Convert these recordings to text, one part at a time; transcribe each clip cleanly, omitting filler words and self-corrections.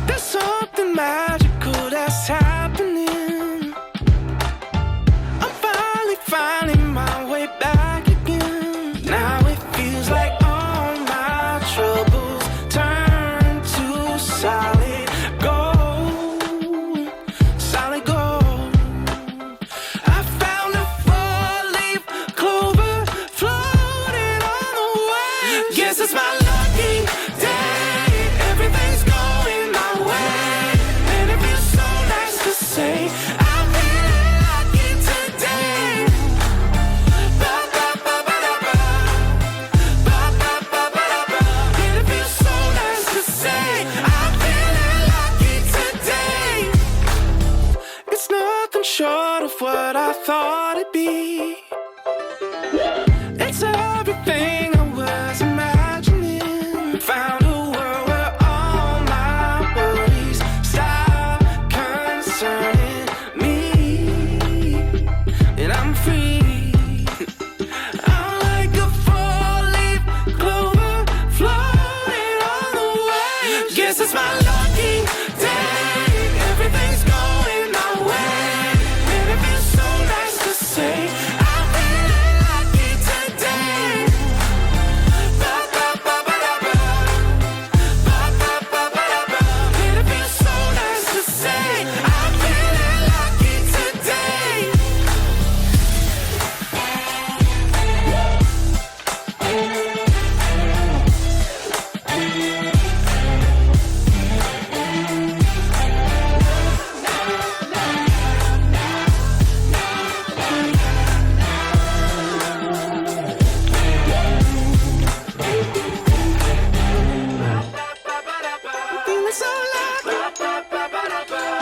There's something magical that's happening. I'm finally finding my way back again. Now it feels like all my troubles turn to solid gold. Solid gold. I found a four-leaf clover floating on the way. Guess it's my lucky day. Everything's going my way, and it feels so nice to say I'm feeling lucky today. Ba ba ba ba da ba, ba ba ba ba da ba. And it feels so nice to say I'm feeling lucky today. It's nothing short of what I thought it'd be. It's everything I was imagining. Found a world where all my worries stop concerning me, and I'm free. I'm like a four-leaf clover floating on the way. Guess it's my lucky day. Everything's going my way, and it feels so nice to say I'm feeling lucky today. Ba ba ba ba da ba, ba ba ba ba da ba. And it feels so nice to say I'm feeling lucky today. Feeling so lucky.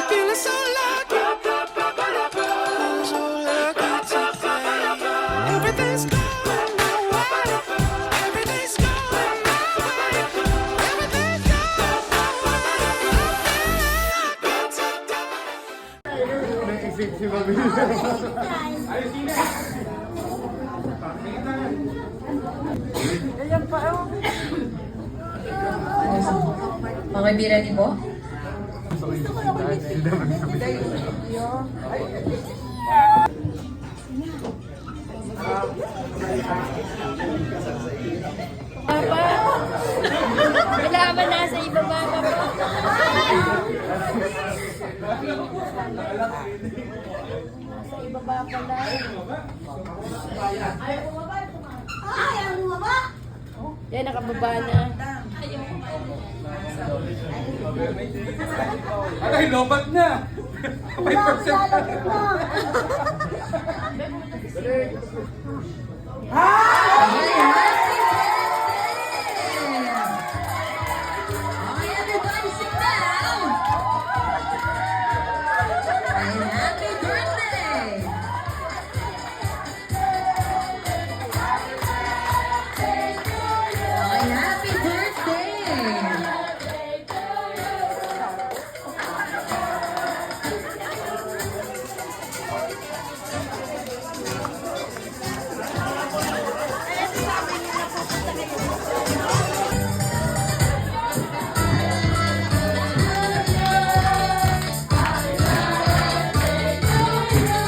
Feeling so lucky. Feeling so lucky today. Everything's going my way. Everything's going my way. Everything's going Okay, be ready po? Papa, kailangan nasa ibaba ka pa. Nasa ibaba pala. Ayaw bumaba. Yan, nakababa na. Ay, lobat na! 5%! Okay, everybody sit down! And happy birthday! Okay, happy birthday!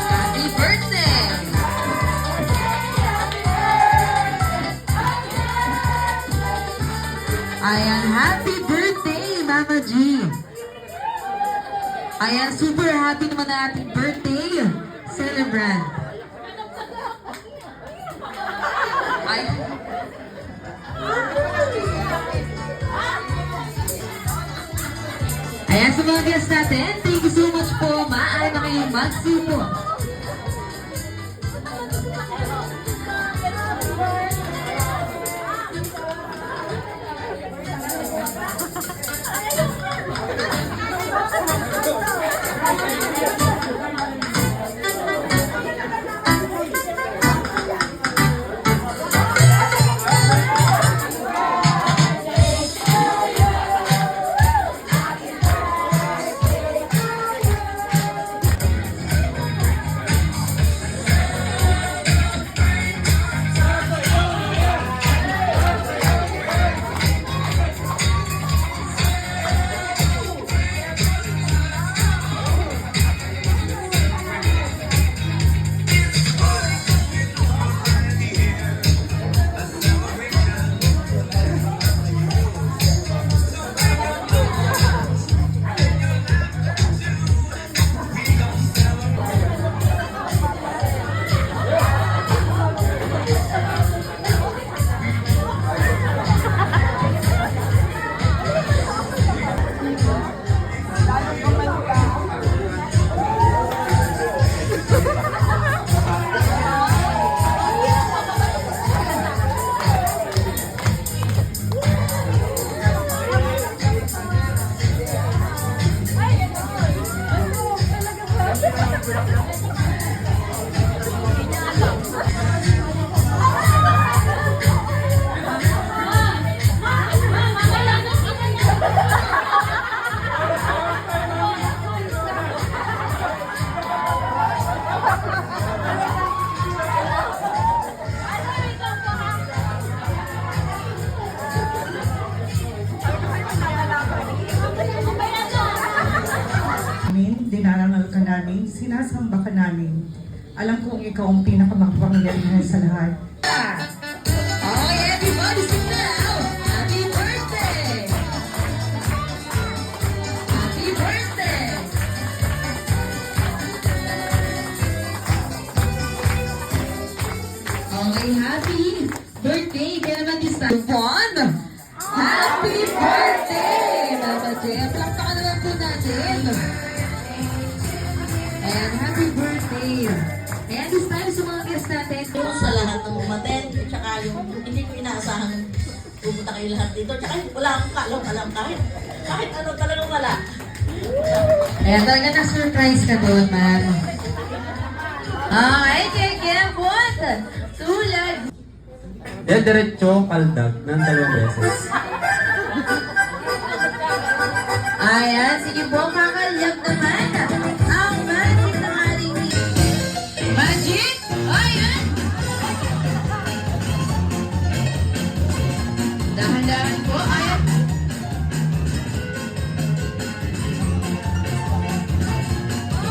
Happy birthday! Ayan, happy birthday, Mama G! Ayan, super happy naman na ating birthday celebrant. Ay. Ayan, sa mga guests natin, thank you so much po. Maaari na kayong magsipo. dinarangal ka namin, sinasamba ka namin. Alam kong ikaw ang pinakamakapangyarihan sa lahat. Okay, everybody sit down. Happy birthday! Happy birthday! Okay, happy birthday. Kaya naman this time, Juan. Happy birthday! Mama Jem, plakpakan naman po natin. And happy birthday. And this time sa mga guests natin, Yung sa lahat ng umaten, at saka yung hindi ko inaasahan pumunta kayo lahat dito. Tsaka wala akong alam kahit ano talagang wala. ayan, talaga na-surprise ka doon, ma'am. Okay, Kekembot. Tulad. Diretso kaldag ng 2 beses. Ayan, sige po, kakalyag naman. Ang magic ng ating magic. Ayan. Dahan-dahan po, ayan.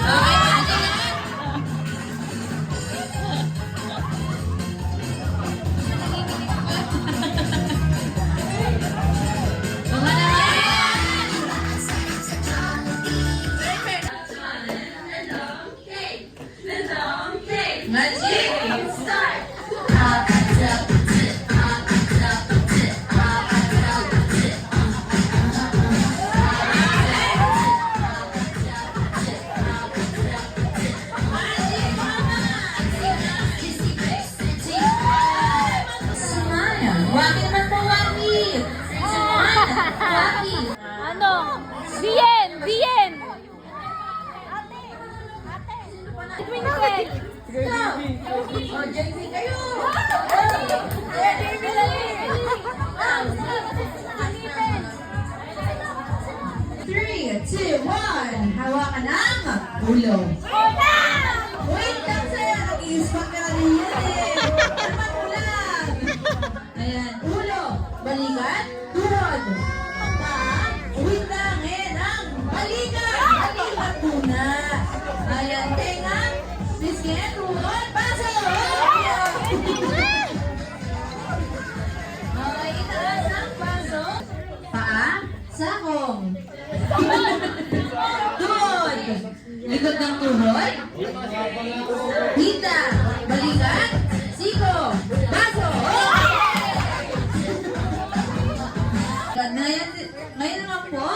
Okay, ayan. Mga naman. Magic! Start! Smile! Wagi naman po, Wagi! Smile! Wagi! Ano? Bien! Bien! Twinkle! O, JC kayo! Three, two, one. Hawakan ang ulo. Wait lang sa'yo. Nag-i-spot ka rin yan eh. Naman ulang. Ayan. Ulo. Balikat. Tuhod. Paa. Wait lang eh. Ang balikat. Balikat muna. Ayan. Tenga. Biscuit. Tuhod. Paso. Okay. Itaas ang paso. Paa. Sakong. Tuhod. Likod ng tuhod. Hita. Balikat. Siko. Baso. Ngayon naman po,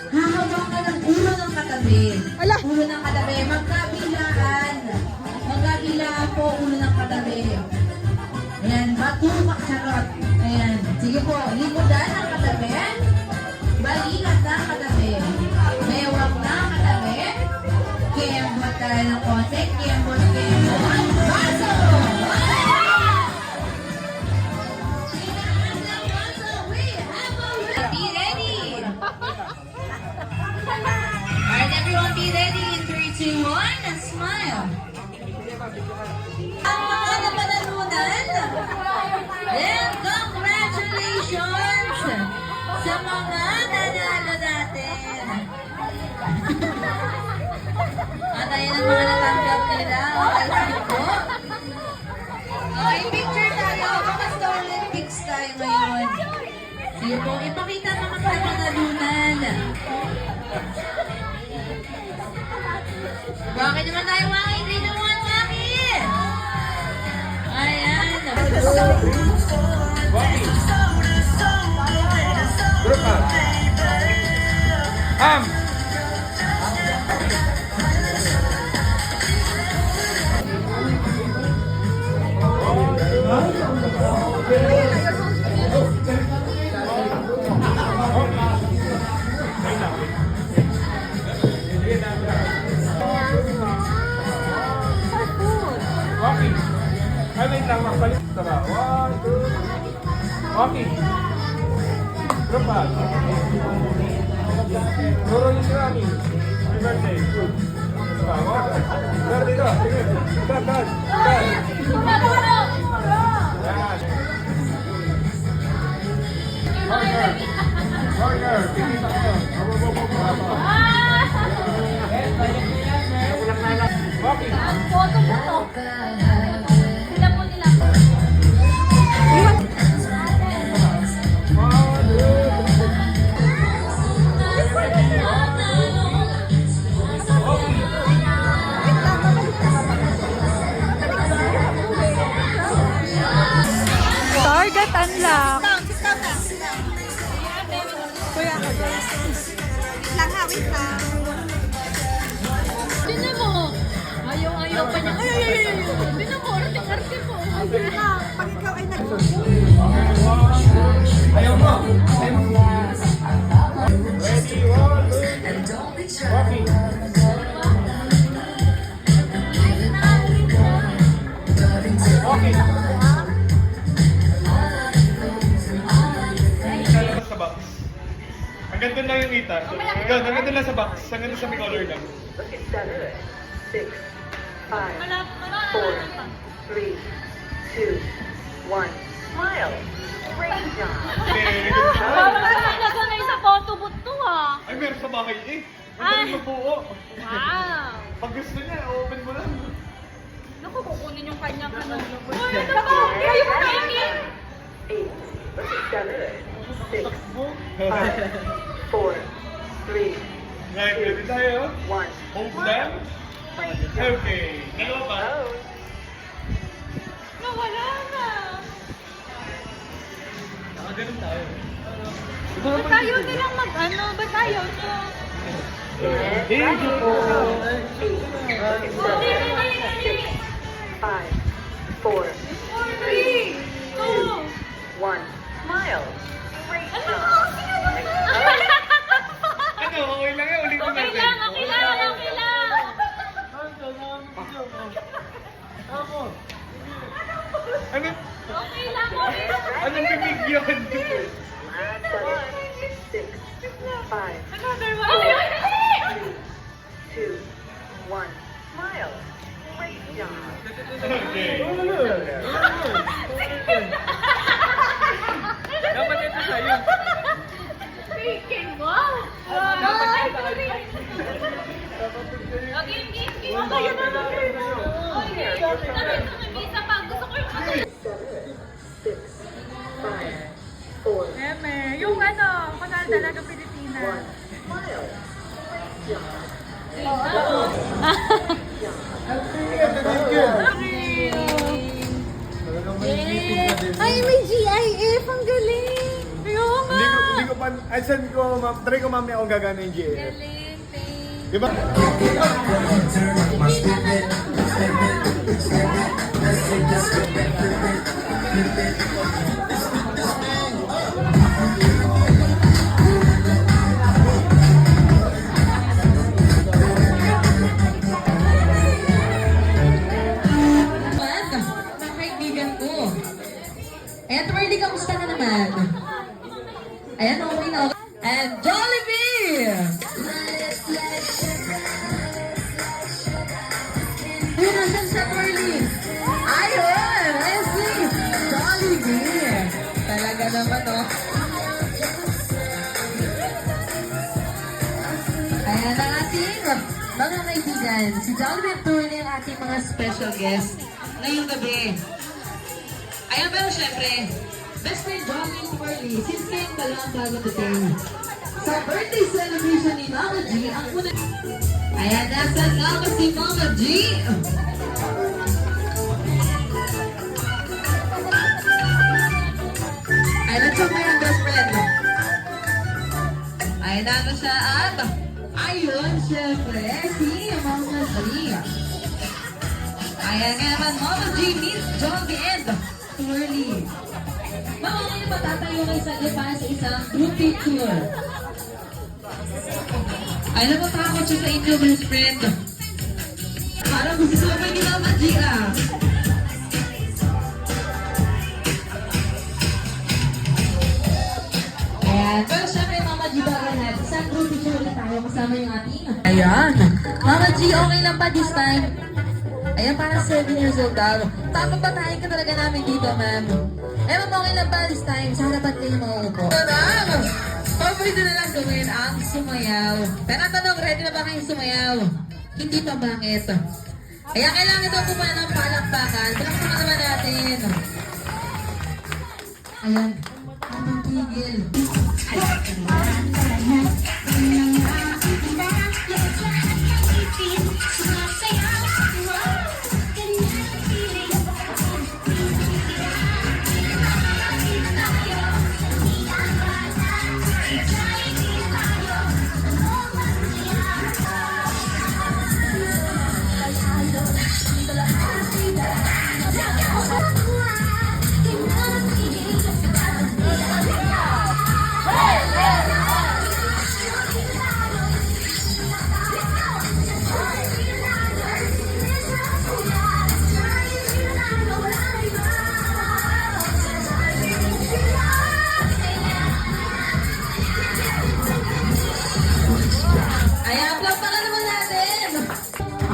hahawakan ng ulo ng katabi. Ulo ng katabi. Magkabilaan. Magkabilaan po ulo ng katabi. Ayan. Batumak charot. Ayan. Sige po. Likodan ng katabi. Balikat ng katabi. Mewak ng katabi. Kembot tayo ng konti. Kembot. Baso! Be ready! Alright, everyone be ready in 3, 2, 1, smile! Ang mga napanalunan, and congratulations sa mga nanalo natin! At ayun ang mga natanggap nila. Okay, sige po. Okay, picture tayo. Mga stolen pics tayo ngayon. Sige po, ipakita ang mga napanalunan. Bakit naman tayo Waki? 3, 2, 1, Waki! Ayan. Group up. Walking. Ay, wait lang. Magbalik. Tara. 1, 2. Walking. Group up. Turo niyo si Rami. Happy birthday. Tara. 1. Tara dito. Sige. Cut. Yan. Partner. Partner. Pipita kayo. Lang ha, wait lang. Tinan mo. Ayaw pa niya. Ay. Tinan mo, arte po. Sige na, pag ikaw ay nag... Ayaw mo. Ready, 1, 2, walking. Okay. Sa box. Hanggang doon lang yung kita. Ikaw, hanggang doon lang sa box. Hanggang doon sa may color lang. Look at 7, 6, 5, Malap. 4, 3, 2, 1. Smile. Great job. Hindi. Parang nasanay sa photo booth to ha. Ay, meron sa bahay eh. Ay. Ang mabuo. Wow. Pag gusto niya, open mo lang. Naku, kukunin yung kanyang ano. Uy, ano ba? Ayaw mo kainin. 8, look at 7, 6, Takbo. 5, 4, 3, Right, ready tayo? 1. Hope lang. Okay. Dalawa pa. Nawala na. Ganun tayo. Ba't ayaw nilang mag-ano? Ba't ayaw nyo? Thank you po. 5, 4, 3, 2, 1. Smile. Great ano job. mo? Ano, okay lang yan. Ulit ko Okay natin. lang, okay lang, okay lang. Ano? Okay lang, okay lang. Anong bibig yun? Last 6, 5, Another one. 2, 1. Smile. Great job. Okay. Dapat ito sa'yo. Speaking mo. Ay, sorry. Okay, game. Okay, yun na lang. Okay, isa pa. Gusto ko yung ano. 7, 6, 5, 4, Eme, yung ano, kunwari talaga Pilipinas. 1. Smile. Great job. Ay, may GIF! Ang galing! Ayun nga! Hindi ko pa, ay saan ko, try ko mamaya kung gagana yung GF. Galing, thanks. Di ba? Mga kaibigan ko. Ayan, Twirly, kamusta ka naman? Ayan, okay na. And Jollibee! Yun, nasan sa Twirly? Ayun! Leslie! Jollibee! Talaga naman, oh. Ayan ang ating mga kaibigan. Si Jollibee at Twirly ang ating mga special guest ngayong gabi. Ayan, pero syempre, best friend Jollibee and Twirly, since ngayon pa lang bago today. Sa birthday celebration ni Mama G, ang una... Ayan, nasa nga ba si Mama G? Ayan, nasa mo yung best friend. Ayan, nasa siya at... Ayun, syempre, si Mama G. Ayan nga naman, Mama G meets Jollibee and Twirly. Mama, ngayon patatayo kayo sa para sa isang group picture. Ay, natatakot siya sa inyo, best friend. Parang gusto ko pa ni Mama G, ah. Ayan, pero syempre, Mama G, bago lahat, isang group picture ulit tayo kasama yung ating. Ayan. Mama G, okay lang ba this time? Ayan, parang 7 years old daw. Tama ba tayo ka talaga namin dito, ma'am? Eh, ma'am, okay lang ba this time? Sa harapan kayo mauupo. Ma'am! Pwede na lang gawin ang sumayaw. Pero ang tanong, ready na ba kayong sumayaw? Hindi pa, bakit? Kaya kailangan ito po pa ng palakpakan. Palakpakan naman natin. Ayan. Ang tigil.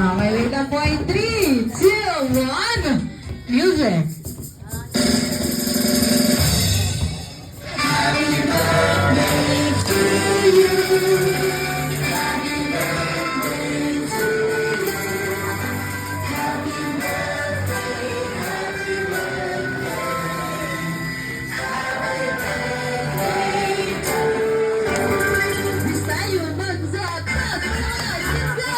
Okay, wait lang po. In 3, 2, 1, music! Tayo magsatas! Let's go!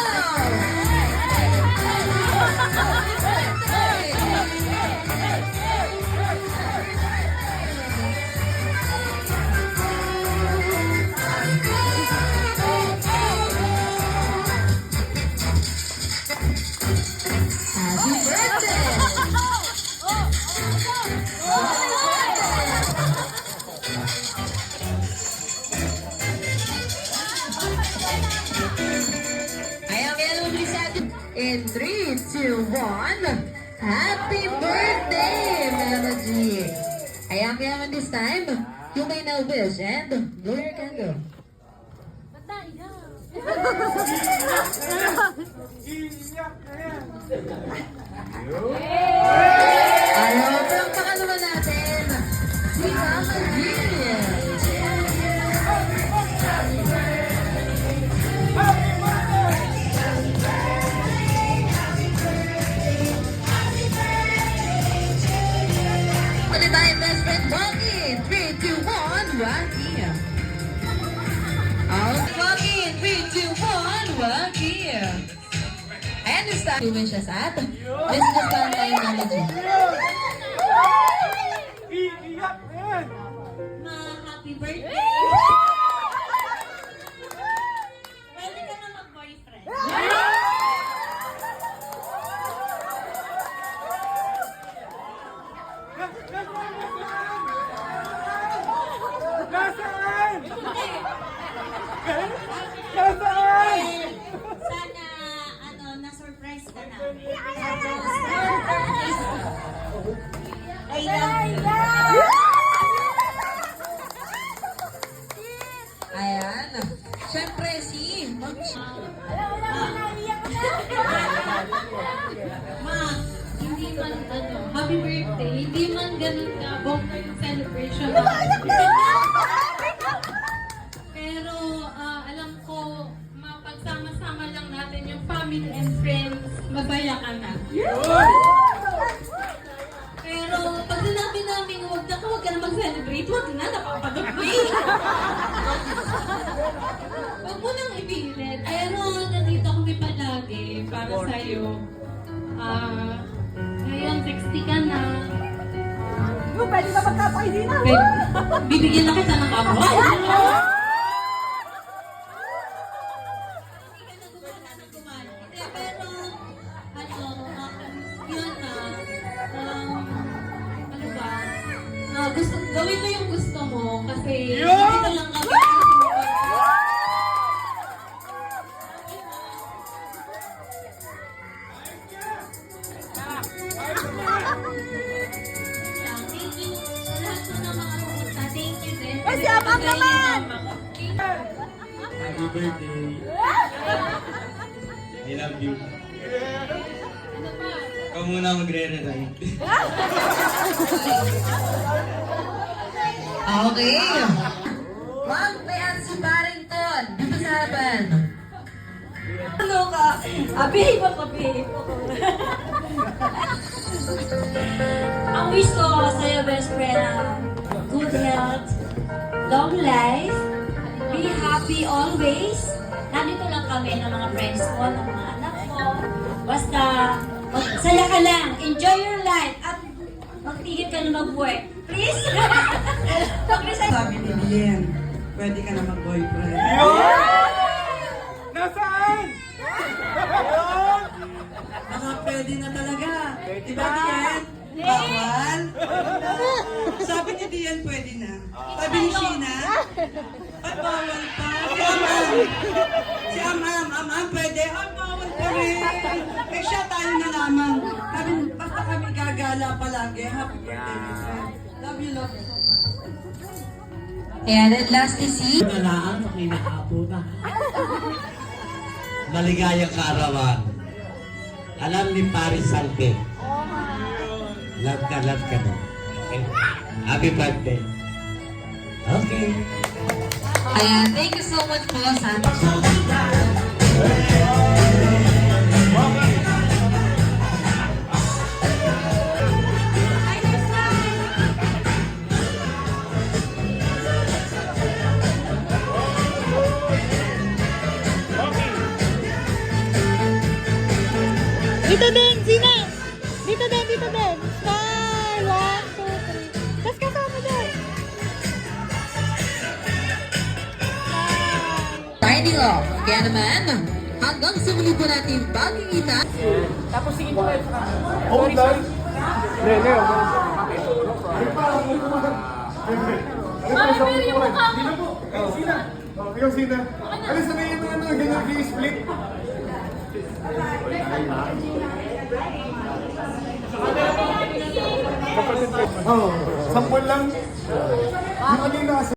Happy birthday! Ayan, kaya naman bilis natin. In 3, 2, 1, happy birthday, Melody! Ayan, kaya naman this time, you may now wish and blow your candle. Ayaw, palakpakan naman natin si Mama Jean. Ulit tayo, best friend Rocky. 3, 2, 1, Rocky. Rocky, 3, 2, 1, Rocky. Ayan, this time, two wishes at business lang tayo manager. Iiyak na yan! Ma, happy birthday! Pwede ka na mag-boyfriend. Nasaan? Nasaan? Sana, na-surprise ka na. I love you. Ayan. Siyempre, si Ma'am Ma, hindi man happy birthday, hindi man ganun ka bongga yung celebration natin. Pero alam ko, mapagsama-sama lang natin yung family and friends, masaya ka na. Pero pag sinabi namin, huwag ka na mag-celebrate, huwag na, napapagod-me. Huwag mo nang ipilit. Pero nandito kami palagi para sa'yo. Ngayon, 60 ka na. Pwede ba magkapakilina? Bibigyan na kita ng kapwa. Hindi, pero, yun ano ba? Gawin mo yung gusto mo kasi Yun! dito lang kami. Thank you sa lahat po ng mga pumunta. Thank you din. Eh, si Amam naman! Happy birthday. I love you. Ano ba? Ikaw muna magre-resign. Okay. Ma'am, may si Barrington. Dito sa harapan. Ano ka? Behave ako, behave ako. Ang wish ko sa'yo, best friend, good health, long life, be happy always. Nandito lang kami ng mga friends ko, ng mga anak ko. Basta, saya ka lang, enjoy your life, at magtigil ka na mag-work. Please? Mag-resign. Sabi ni Bien, pwede ka na mag-boyfriend. Nasaan? Baka pwede na talaga. Diba, Dian? Bawal? Sabi ni Dian, pwede na. Sabi ni Sheena, ay bawal pa. Si Amam, pwede. Ay, bawal pa rin. Eh siya, tayo na lamang. Sabi, basta kami gagala palagi. Happy birthday, my friend. Love you, love you. And at last is si... Nalaan, makinakapo na. Maligayang kaarawan. Alam ni Paris Salte. Love ka na. Okay. Happy birthday. Okay. Ayan, thank you so much po sa Dito din, Zina! Dito din! Smile! 1, 2, 3. Tapos kasama din. signing off. Kaya naman, hanggang sa muli po natin pagkikita. Oh, dahil. Leo. Mami, yung mukha mo. Sina. Ikaw, Sina. Alis na yung ganyan split. Oh, 10 lang. Yung kanina